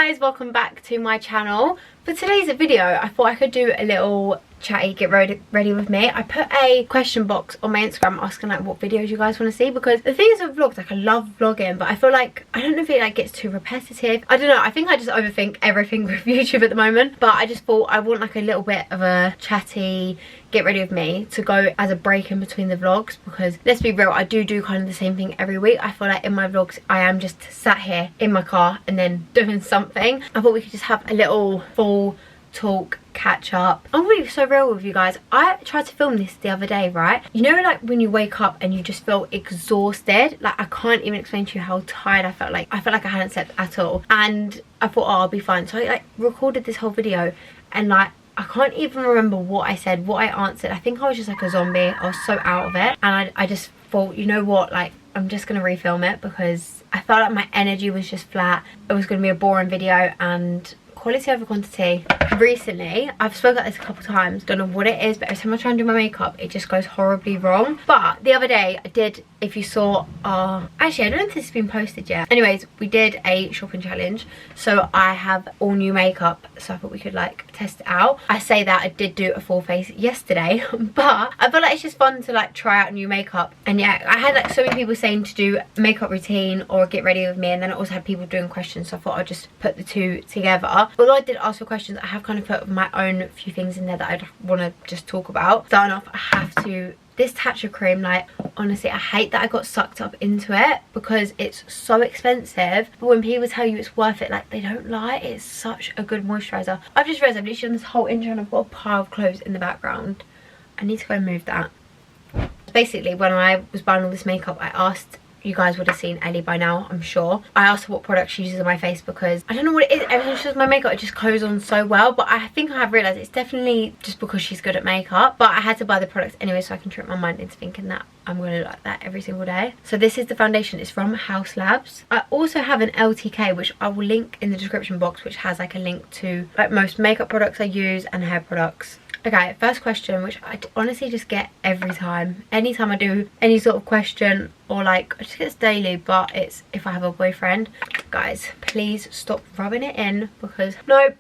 guys, welcome back to my channel. For today's video, I thought I could do a little chatty get ready with me. I put a question box on my Instagram asking like what videos you guys want to see, because the thing is with vlogs, like I love vlogging, but I feel like I don't know if it like gets too repetitive. I don't know, I think I just overthink everything with YouTube at the moment, but I just thought I want like a little bit of a chatty get ready with me to go as a break in between the vlogs, because let's be real, I do kind of the same thing every week. I feel like in my vlogs I am just sat here in my car and then doing something. I thought we could just have a little full talk, catch up. I'm gonna be so real with you guys. I tried to film this the other day, right? You know, like when you wake up and you just feel exhausted, like I can't even explain to you how tired I felt. Like I felt like I hadn't slept at all, and I thought, oh, I'll be fine. So I like recorded this whole video, and like I can't even remember what I said, what I answered. I think I was just like a zombie. I was so out of it, and I just thought, you know what, like I'm just gonna refilm it because I felt like my energy was just flat. It was gonna be a boring video, and quality over quantity. Recently, I've spoken about this a couple times, don't know what it is, but every time I try and do my makeup it just goes horribly wrong. But the other day I did, if you saw actually I don't know if this has been posted yet. Anyways, we did a shopping challenge, so I have all new makeup, so I thought we could like test it out. I say that I did do a full face yesterday but I feel like it's just fun to like try out new makeup. And yeah, I had like so many people saying to do a makeup routine or get ready with me, and then I also had people doing questions, so I thought I'd just put the two together. Although I did ask for questions, I have kind of put my own few things in there that I'd want to just talk about. Starting off, I have to, this Tatcha cream, like honestly I hate that I got sucked up into it because it's so expensive, but when people tell you it's worth it, like they don't lie. It's such a good moisturizer. I've just realised I've literally done this whole intro and I've got a pile of clothes in the background. I need to go and move that. Basically, when I was buying all this makeup, I asked, you guys would have seen Ellie by now, I'm sure. I asked her what product she uses on my face because I don't know what it is. Every time she does my makeup, it just goes on so well. But I think I have realised it's definitely just because she's good at makeup. But I had to buy the products anyway, so I can trick my mind into thinking that I'm going to look like that every single day. So this is the foundation. It's from House Labs. I also have an LTK, which I will link in the description box, which has like a link to like most makeup products I use and hair products. Okay, first question, which I honestly just get every time. Anytime I do any sort of question, or like, I just get this daily, but it's if I have a boyfriend. Guys, please stop rubbing it in, because nope,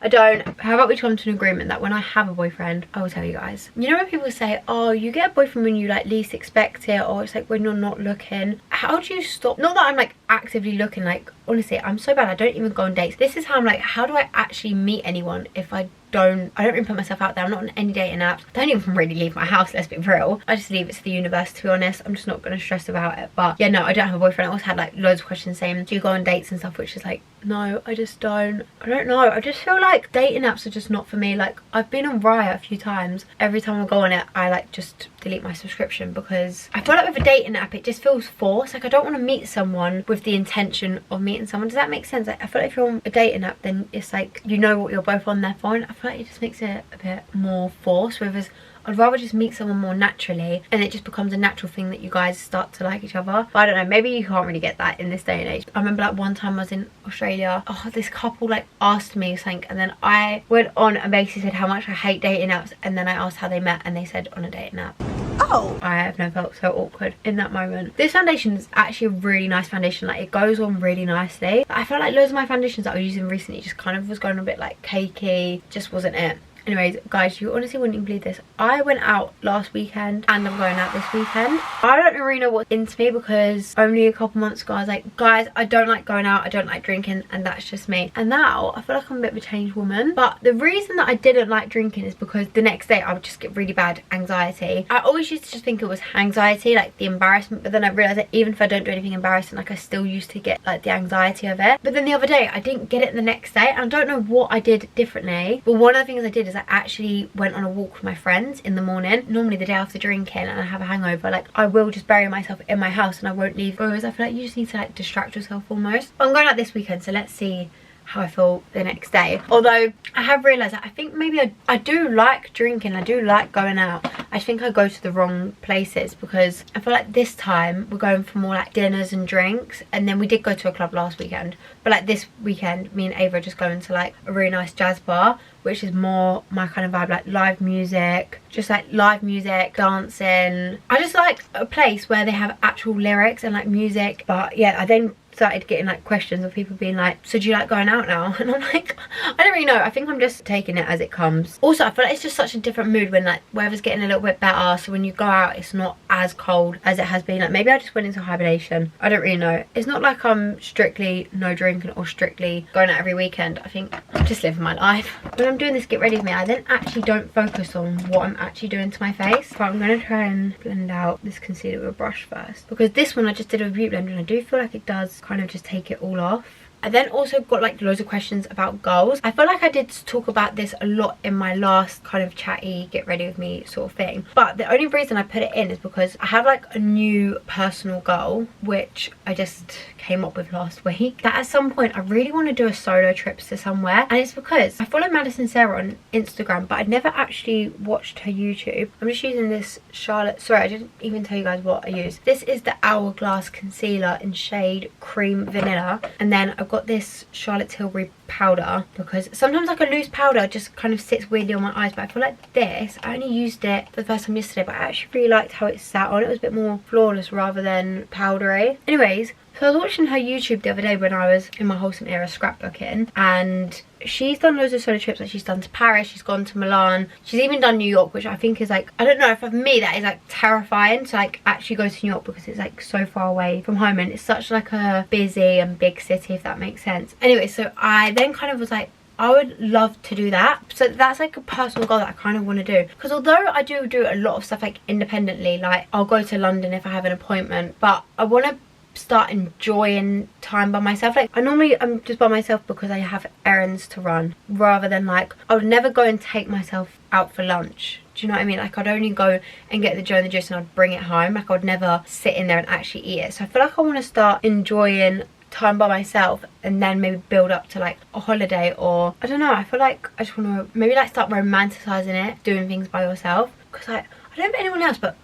I don't. How about we come to an agreement that when I have a boyfriend, I will tell you guys. You know when people say, oh, you get a boyfriend when you like least expect it, or it's like when you're not looking. How do you stop? Not that I'm like actively looking, like honestly, I'm so bad, I don't even go on dates. This is how I'm like, how do I actually meet anyone if I don't really put myself out there? I'm not on any dating apps. I don't even really leave my house, let's be real. I just leave it to the universe, to be honest. I'm just not going to stress about it. But yeah, no, I don't have a boyfriend. I also had like loads of questions saying, do you go on dates and stuff, which is like, no, I just don't. I don't know, I just feel like dating apps are just not for me. Like I've been on Riot a few times. Every time I go on it, I like just delete my subscription, because I feel like with a dating app it just feels forced. Like I don't want to meet someone with the intention of meeting someone. Does that make sense? Like I feel like if you're on a dating app, then it's like you know what you're both on there for, and I feel like it just makes it a bit more forced. Whereas I'd rather just meet someone more naturally, and it just becomes a natural thing that you guys start to like each other. But I don't know, maybe you can't really get that in this day and age. I remember like one time I was in Australia, oh, this couple like asked me something, and then I went on and basically said how much I hate dating apps, and then I asked how they met, and they said on a dating app. Oh, I have never felt so awkward in that moment. This foundation is actually a really nice foundation. Like it goes on really nicely. I feel like loads of my foundations that I was using recently just kind of was going a bit like cakey, just wasn't it. Anyways, guys, you honestly wouldn't even believe this. I went out last weekend and I'm going out this weekend. I don't really know what's into me, because only a couple months ago I was like, guys, I don't like going out, I don't like drinking, and that's just me. And now I feel like I'm a bit of a changed woman. But the reason that I didn't like drinking is because the next day I would just get really bad anxiety. I always used to just think it was anxiety, like the embarrassment, but then I realised that even if I don't do anything embarrassing, like I still used to get like the anxiety of it. But then the other day I didn't get it the next day, and I don't know what I did differently, but one of the things I did is I actually went on a walk with my friends in the morning. Normally the day after drinking and I have a hangover, like I will just bury myself in my house and I won't leave, whereas I feel like you just need to like distract yourself almost. But I'm going out this weekend, so let's see how I feel the next day. Although I have realised that I think maybe I do like drinking, I do like going out. I think I go to the wrong places, because I feel like this time we're going for more like dinners and drinks, and then we did go to a club last weekend, but like this weekend me and Ava are just going to like a really nice jazz bar, which is more my kind of vibe, like live music, just like live music, dancing. I just like a place where they have actual lyrics and like music. But yeah, I then started getting like questions of people being like, so do you like going out now? And I'm like, I don't really know. I think I'm just taking it as it comes. Also, I feel like it's just such a different mood when like weather's getting a little bit better, so when you go out it's not as cold as it has been. Like maybe I just went into hibernation, I don't really know. It's not like I'm strictly no drinking or strictly going out every weekend. I think I'm just living my life. When I'm doing this get ready with me, I then actually don't focus on what I'm actually doing to my face. So I'm gonna try and blend out this concealer with a brush first, because this one I just did a beauty blender and I do feel like it does kind of just take it all off. I then also got like loads of questions about goals. I feel like I did talk about this a lot in my last kind of chatty get ready with me sort of thing, but the only reason I put it in is because I have like a new personal goal which I just came up with last week, that at some point I really want to do a solo trip to somewhere. And it's because I follow Madison Sarah on Instagram, but I'd never actually watched her YouTube. I'm just using this Charlotte, sorry I didn't even tell you guys what I used. This is the Hourglass concealer in shade Cream Vanilla, and then I've got this Charlotte Tilbury powder, because sometimes like a loose powder just kind of sits weirdly on my eyes, but I feel like this, I only used it for the first time yesterday, but I actually really liked how it sat on. It was a bit more flawless rather than powdery. Anyways, so I was watching her YouTube the other day when I was in my wholesome era scrapbooking, and she's done loads of solo trips. Like she's done to Paris, she's gone to Milan, she's even done New York, which I think is like, I don't know, for me that is like terrifying to like actually go to New York, because it's like so far away from home and it's such like a busy and big city, if that makes sense. Anyway, so I then kind of was like, I would love to do that. So that's like a personal goal that I kind of want to do, because although I do a lot of stuff like independently, like I'll go to London if I have an appointment, but I want to start enjoying time by myself. Like I'm just by myself because I have errands to run, rather than like I would never go and take myself out for lunch. Do you know what I mean? Like I'd only go and get the Joe and the Juice and I'd bring it home. Like I would never sit in there and actually eat it. So I feel like I want to start enjoying time by myself and then maybe build up to like a holiday, or I don't know, I feel like I just want to maybe like start romanticizing it, doing things by yourself. Because I don't know about anyone else, but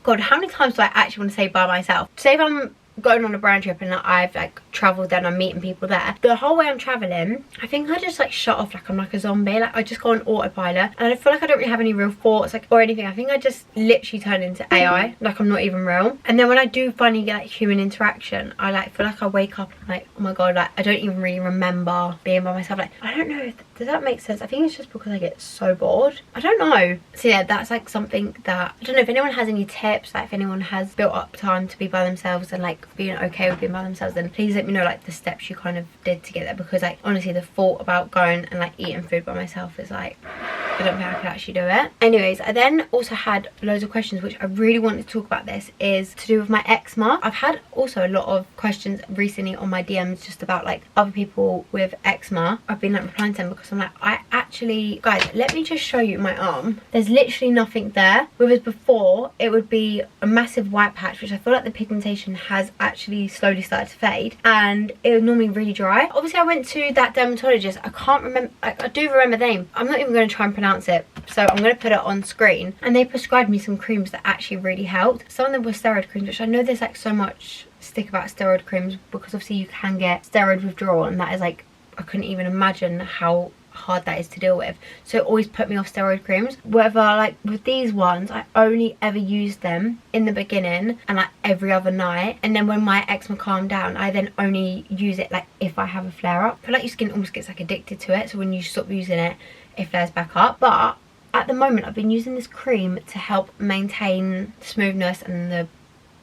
God, how many times do I actually want to say by myself? Say if I'm going on a brand trip and I've like travelled there and I'm meeting people there, the whole way I'm travelling I think I just like shut off, like I'm like a zombie. Like I just go on autopilot and I feel like I don't really have any real thoughts like or anything. I think I just literally turn into AI, like I'm not even real. And then when I do finally get like human interaction, I like feel like I wake up and like, oh my god, like I don't even really remember being by myself. Like I don't know, does that make sense? I think it's just because I get so bored, I don't know. So yeah, that's like something that I don't know if anyone has any tips, like if anyone has built up time to be by themselves and like being okay with being by themselves, then please let me know like the steps you kind of did to get there, because like honestly the thought about going and like eating food by myself is like, I don't think I could actually do it. Anyways, I then also had loads of questions which I really wanted to talk about. This is to do with my eczema. I've had also a lot of questions recently on my DMs just about like other people with eczema. I've been like replying to them because I'm like, I actually, guys, let me just show you my arm. There's literally nothing there, whereas before it would be a massive white patch, which I feel like the pigmentation has actually slowly started to fade and it was normally really dry. Obviously I went to that dermatologist, I can't remember, I do remember the name, I'm not even going to try and pronounce it, so I'm going to put it on screen, and they prescribed me some creams that actually really helped. Some of them were steroid creams, which I know there's like so much stick about steroid creams because obviously you can get steroid withdrawal, and that is like, I couldn't even imagine how hard that is to deal with, so it always put me off steroid creams. Whether like with these ones, I only ever used them in the beginning and like every other night, and then when my eczema calmed down I then only use it like if I have a flare up. I feel like your skin almost gets like addicted to it, so when you stop using it it flares back up. But at the moment I've been using this cream to help maintain smoothness and the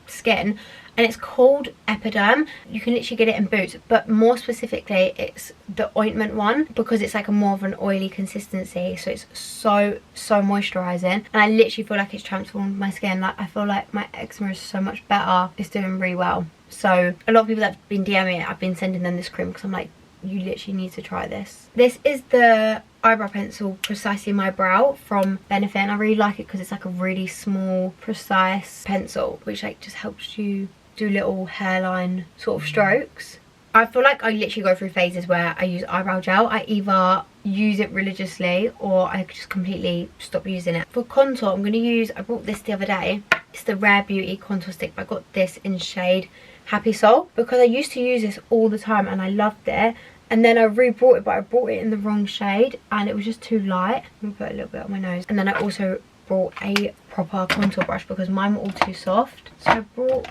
skin, and it's called Epiderm. You can literally get it in Boots, but more specifically it's the ointment one, because it's like a more of an oily consistency, so it's so moisturizing, and I literally feel like it's transformed my skin. Like I feel like my eczema is so much better, it's doing really well. So a lot of people that have been DMing it, I've been sending them this cream because I'm like, you literally need to try this. This is the eyebrow pencil Precisely My Brow from Benefit, and I really like it because it's like a really small precise pencil which like just helps you do little hairline sort of strokes. I feel like I literally go through phases where I use eyebrow gel. I either use it religiously or I just completely stop using it. For contour I'm going to use, I bought this the other day, it's the Rare Beauty contour stick, but I got this in shade Happy Soul because I used to use this all the time and I loved it, and then I re-bought it, but I bought it in the wrong shade and it was just too light. I'm going to put a little bit on my nose, and then I also bought a proper contour brush because mine were all too soft, so I brought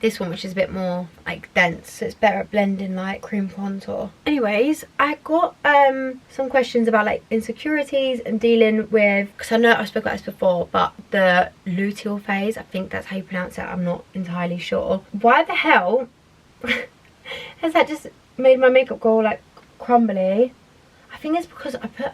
this one, which is a bit more like dense, so it's better at blending like cream contour. Anyways, I got some questions about like insecurities and dealing with, because I know I've spoken about this before, but the luteal phase, I think that's how you pronounce it, I'm not entirely sure. Why the hell has that just made my makeup go like crumbly? I think it's because I put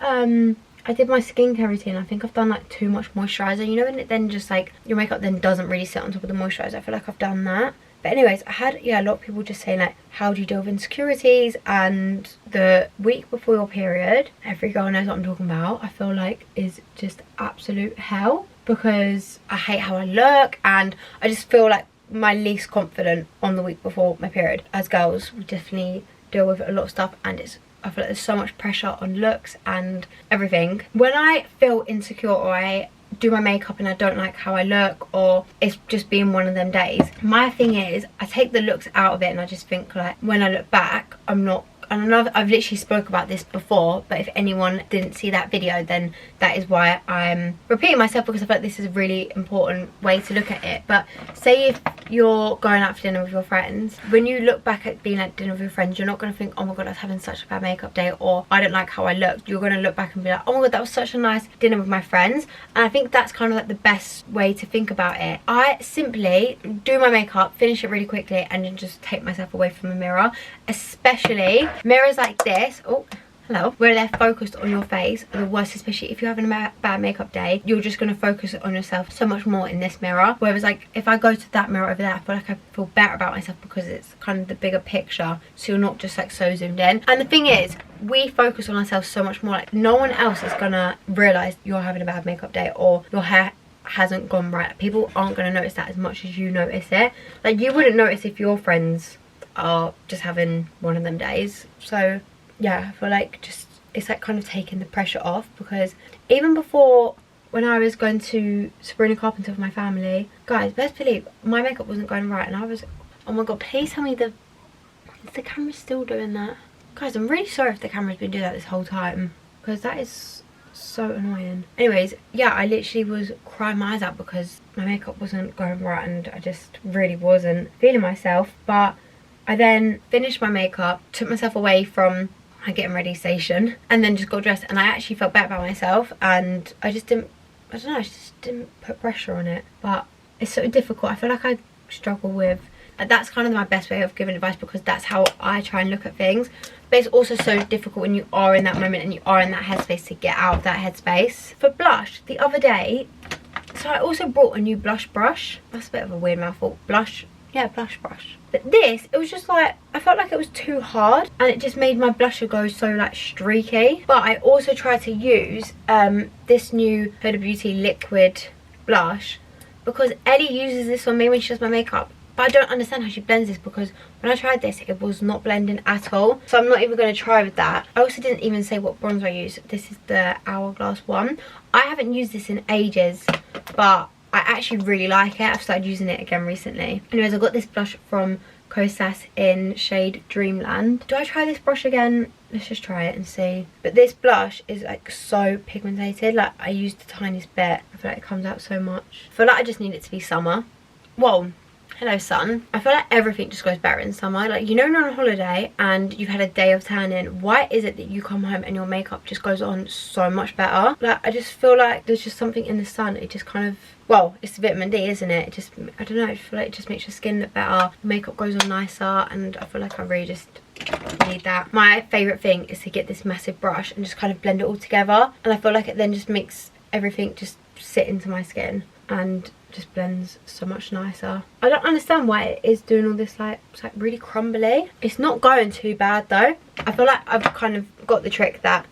I did my skincare routine. I think I've done like too much moisturizer, you know, and it then just like your makeup then doesn't really sit on top of the moisturizer. I feel like I've done that. But anyways, I had, yeah, a lot of people just saying like, how do you deal with insecurities? And the week before your period, every girl knows what I'm talking about, I feel like is just absolute hell, because I hate how I look, and I just feel like my least confident on the week before my period. As girls, we definitely deal with a lot of stuff, and I feel like there's so much pressure on looks and everything. When I feel insecure, or I do my makeup and I don't like how I look, or it's just been one of them days, my thing is I take the looks out of it, and I just think like, when I look back, I'm not, and I know I've literally spoke about this before, but if anyone didn't see that video, then that is why I'm repeating myself, because I feel like this is a really important way to look at it. But say if you're going out for dinner with your friends, when you look back at being at dinner with your friends, you're not going to think, oh my god, I was having such a bad makeup day, or I don't like how I look. You're going to look back and be like, oh my god, that was such a nice dinner with my friends. And I think that's kind of like the best way to think about it. I simply do my makeup, finish it really quickly, and then just take myself away from the mirror. Especially mirrors like this, oh hello, where they're focused on your face are the worst, especially if you're having a bad makeup day. You're just going to focus on yourself so much more in this mirror. Whereas like if I go to that mirror over there, I feel like I feel better about myself, because it's kind of the bigger picture, so you're not just like so zoomed in. And the thing is, we focus on ourselves so much more. Like no one else is gonna realise you're having a bad makeup day, or your hair hasn't gone right. People aren't going to notice that as much as you notice it. Like you wouldn't notice if your friends are just having one of them days. So yeah, I feel like just it's like kind of taking the pressure off, because even before, when I was going to Sabrina Carpenter with my family, guys, best believe my makeup wasn't going right, and I was, oh my god, please tell me is the camera still doing that? Guys, I'm really sorry if the camera's been doing that this whole time, because that is so annoying. Anyways, yeah, I literally was crying my eyes out because my makeup wasn't going right, and I just really wasn't feeling myself. But I then finished my makeup, took myself away from my getting ready station, and then just got dressed, and I actually felt better about myself, and I just didn't, I don't know, I just didn't put pressure on it. But it's so difficult. I feel like I struggle with, that's kind of my best way of giving advice, because that's how I try and look at things. But it's also so difficult when you are in that moment and you are in that headspace to get out of that headspace. For blush, the other day, so I also brought a new blush brush. That's a bit of a weird mouthful. Blush, yeah, blush brush. But this, it was just like, I felt like it was too hard, and it just made my blusher go so like streaky. But I also tried to use this new Huda Beauty liquid blush, because Ellie uses this on me when she does my makeup. But I don't understand how she blends this, because when I tried this, it was not blending at all. So I'm not even going to try with that. I also didn't even say what bronzer I use. This is the Hourglass one. I haven't used this in ages, but I actually really like it. I've started using it again recently. Anyways, I got this blush from Kosas in shade Dreamland. Do I try this brush again? Let's just try it and see. But this blush is like so pigmented. Like I used the tiniest bit. I feel like it comes out so much. I feel like I just need it to be summer. Whoa. Hello sun. I feel like everything just goes better in summer. Like, you know, you're on holiday and you've had a day of tanning, why is it that you come home and your makeup just goes on so much better? Like, I just feel like there's just something in the sun. It just kind of, well, it's vitamin D, isn't it? It just, I don't know, I feel like it just makes your skin look better, makeup goes on nicer, and I feel like I really just need that. My favourite thing is to get this massive brush and just kind of blend it all together, and I feel like it then just makes everything just sit into my skin and just blends so much nicer. I don't understand why it is doing all this, like, it's like really crumbly. It's not going too bad though. I feel like I've kind of got the trick that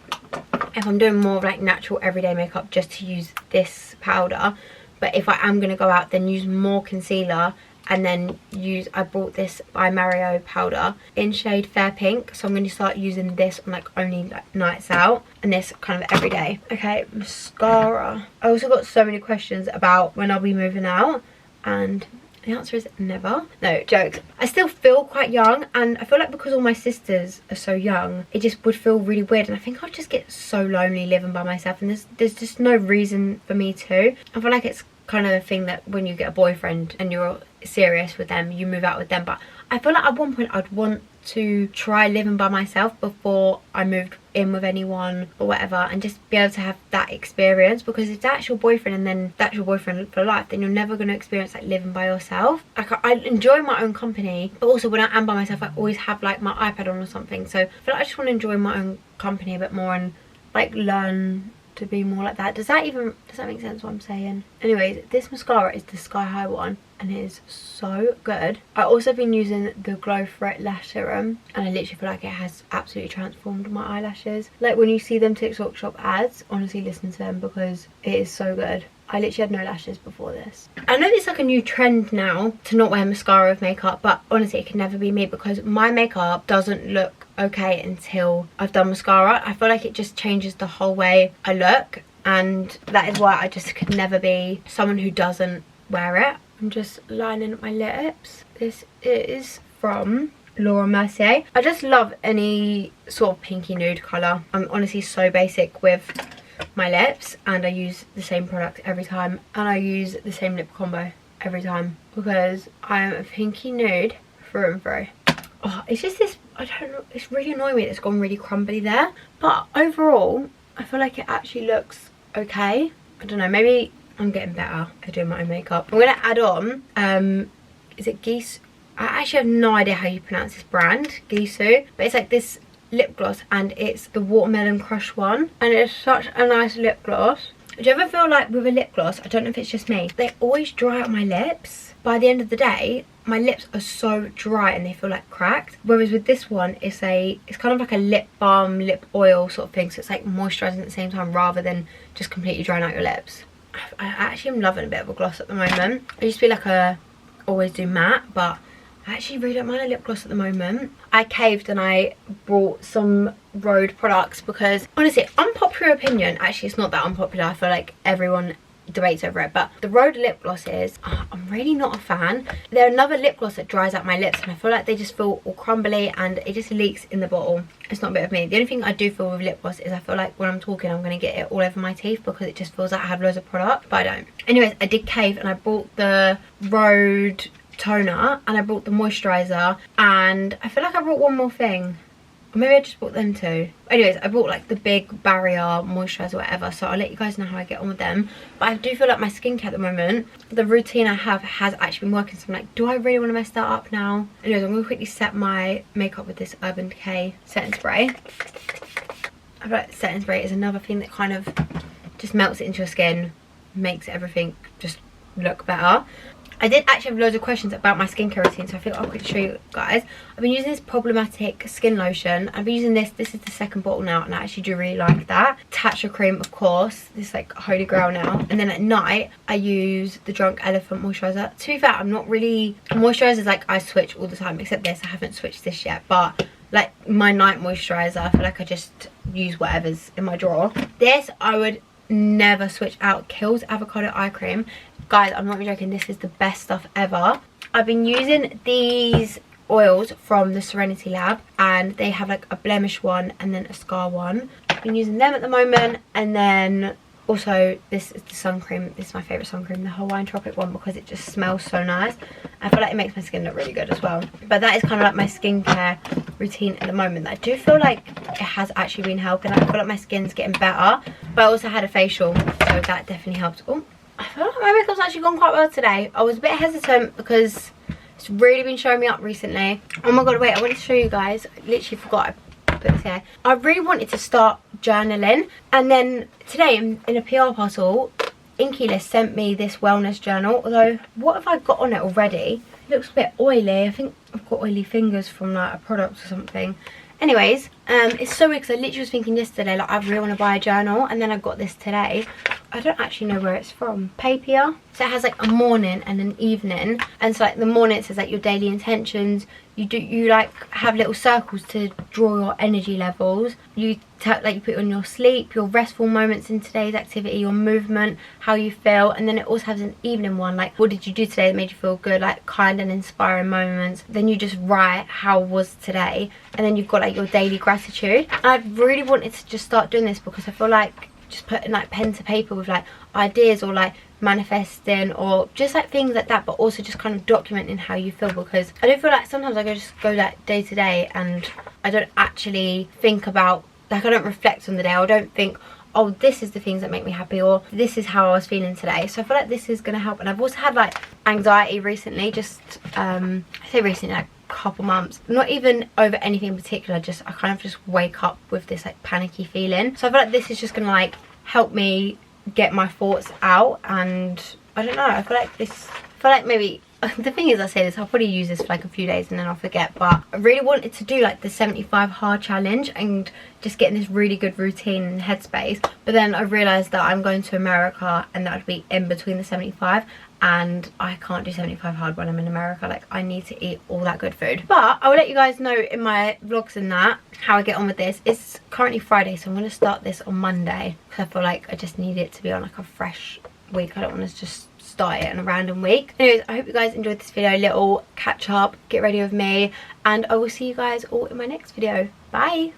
if I'm doing more of like natural everyday makeup, just to use this powder. But if I am going to go out, then use more concealer, and then use, I bought this by Mario powder in shade Fair Pink, so I'm going to start using this on like only like nights out, and this kind of every day. Okay, mascara. I also got so many questions about when I'll be moving out, and the answer is never. No, jokes. I still feel quite young, and I feel like because all my sisters are so young, it just would feel really weird, and I think I'll just get so lonely living by myself, and there's just no reason for me to. I feel like it's kind of a thing that when you get a boyfriend and you're serious with them, you move out with them. But I feel like at one point I'd want to try living by myself before I moved in with anyone or whatever, and just be able to have that experience. Because if that's your boyfriend and then that's your boyfriend for life, then you're never going to experience like living by yourself. Like I enjoy my own company, but also when I am by myself I always have like my iPad on or something. So I feel like I just want to enjoy my own company a bit more and like learn to be more like that. Does that make sense what I'm saying? Anyways, this mascara is the Sky High one and it is so good. I also been using the Glow Threat Lash Serum and I literally feel like it has absolutely transformed my eyelashes. Like when you see them TikTok shop ads, honestly listen to them because it is so good. I literally had no lashes before this. I know it's like a new trend now to not wear mascara with makeup, but honestly it can never be me because my makeup doesn't look okay until I've done mascara. I feel like it just changes the whole way I look, and that is why I just could never be someone who doesn't wear it. I'm just lining up my lips. This is from Laura Mercier. I just love any sort of pinky nude colour. I'm honestly so basic with my lips and I use the same product every time, and I use the same lip combo every time because I'm a pinky nude through and through. Oh, it's just this, I don't know, it's really annoying me that it's gone really crumbly there, but overall I feel like it actually looks okay. I don't know, maybe I'm getting better at doing my own makeup. I'm gonna add on is it Geese? I actually have no idea how you pronounce this brand, Gisu, but it's like this lip gloss and it's the Watermelon Crush one, and it's such a nice lip gloss. Do you ever feel like with a lip gloss, I don't know if it's just me, they always dry out my lips? By the end of the day my lips are so dry and they feel like cracked, whereas with this one it's kind of like a lip balm, lip oil sort of thing, so it's like moisturising at the same time rather than just completely drying out your lips. I actually am loving a bit of a gloss at the moment. I used to be like a always do matte, but I actually really don't mind a lip gloss at the moment. I caved and I bought some Rhode products because honestly, unpopular opinion, actually it's not that unpopular, I feel like everyone debates over it, but the Rhode lip glosses, I'm really not a fan. They're another lip gloss that dries out my lips and I feel like they just feel all crumbly and it just leaks in the bottle. It's not a bit of me. The only thing I do feel with lip gloss is I feel like when I'm talking I'm going to get it all over my teeth because it just feels like I have loads of product, but I don't. Anyways, I did cave and I bought the Rhode toner and I bought the moisturizer, and I feel like I brought one more thing, or maybe I just bought them too. Anyways, I bought like the big barrier moisturizer or whatever, so I'll let you guys know how I get on with them. But I do feel like my skincare at the moment, the routine I have has actually been working, so I'm like, do I really want to mess that up now? Anyways, I'm going to quickly set my makeup with this Urban Decay setting spray. I feel like setting spray is another thing that kind of just melts it into your skin, makes everything just look better. I did actually have loads of questions about my skincare routine, so I think I'll quickly show you guys. I've been using this Problematic skin lotion. I've been using this is the second bottle now, and I actually do really like that. Tatcha cream, of course, this like holy grail now. And then at night, I use the Drunk Elephant moisturizer. To be fair, I'm not really, moisturizers like I switch all the time, except this, I haven't switched this yet, but like my night moisturizer, I feel like I just use whatever's in my drawer. This, I would never switch out. Kiehl's avocado eye cream. Guys, I'm not even joking, this is the best stuff ever. I've been using these oils from the Serenity Lab, and they have like a blemish one and then a scar one. I've been using them at the moment, and then also this is the sun cream. This is my favourite sun cream, the Hawaiian Tropic one, because it just smells so nice. I feel like it makes my skin look really good as well. But that is kind of like my skincare routine at the moment. I do feel like it has actually been helping. I feel like my skin's getting better, but I also had a facial, so that definitely helped. Oh, I feel like my makeup's actually gone quite well today. I was a bit hesitant because it's really been showing me up recently. Oh my god, wait, I wanted to show you guys. I literally forgot I put this here. I really wanted to start journaling, and then today in a PR parcel, Inky List sent me this wellness journal, although what have I got on it already? It looks a bit oily. I think I've got oily fingers from like a product or something. Anyways, it's so weird because I literally was thinking yesterday like I really want to buy a journal, and then I got this today. I don't actually know where it's from. Papier. So it has like a morning and an evening, and so like the morning it says like your daily intentions. You like have little circles to draw your energy levels. You like you put on your sleep, your restful moments in today's activity, your movement, how you feel, and then it also has an evening one like what did you do today that made you feel good, like kind and inspiring moments. Then you just write how was today, and then you've got like your daily gratitude. And I've really wanted to just start doing this because I feel like just putting like pen to paper with like ideas, or like manifesting, or just like things like that, but also just kind of documenting how you feel, because I do feel like sometimes I just go like day to day and I don't actually think about, like, I don't reflect on the day. I don't think, oh, this is the things that make me happy, or this is how I was feeling today. So I feel like this is going to help. And I've also had like anxiety recently, just I say recently, like couple months, not even over anything in particular, just I kind of just wake up with this like panicky feeling. So I feel like this is just gonna like help me get my thoughts out. And I don't know, I feel like maybe the thing is, I say this, I'll probably use this for like a few days and then I'll forget, but I really wanted to do like the 75 hard challenge and just get in this really good routine and headspace. But then I realised that I'm going to America and that would be in between the 75, and I can't do 75 hard when I'm in America. Like, I need to eat all that good food. But I will let you guys know in my vlogs and that how I get on with this. It's currently Friday, so I'm going to start this on Monday, because I feel like I just need it to be on like a fresh week. I don't want to just start it in a random week. Anyways, I hope you guys enjoyed this video, little catch up, get ready with me, and I will see you guys all in my next video. Bye.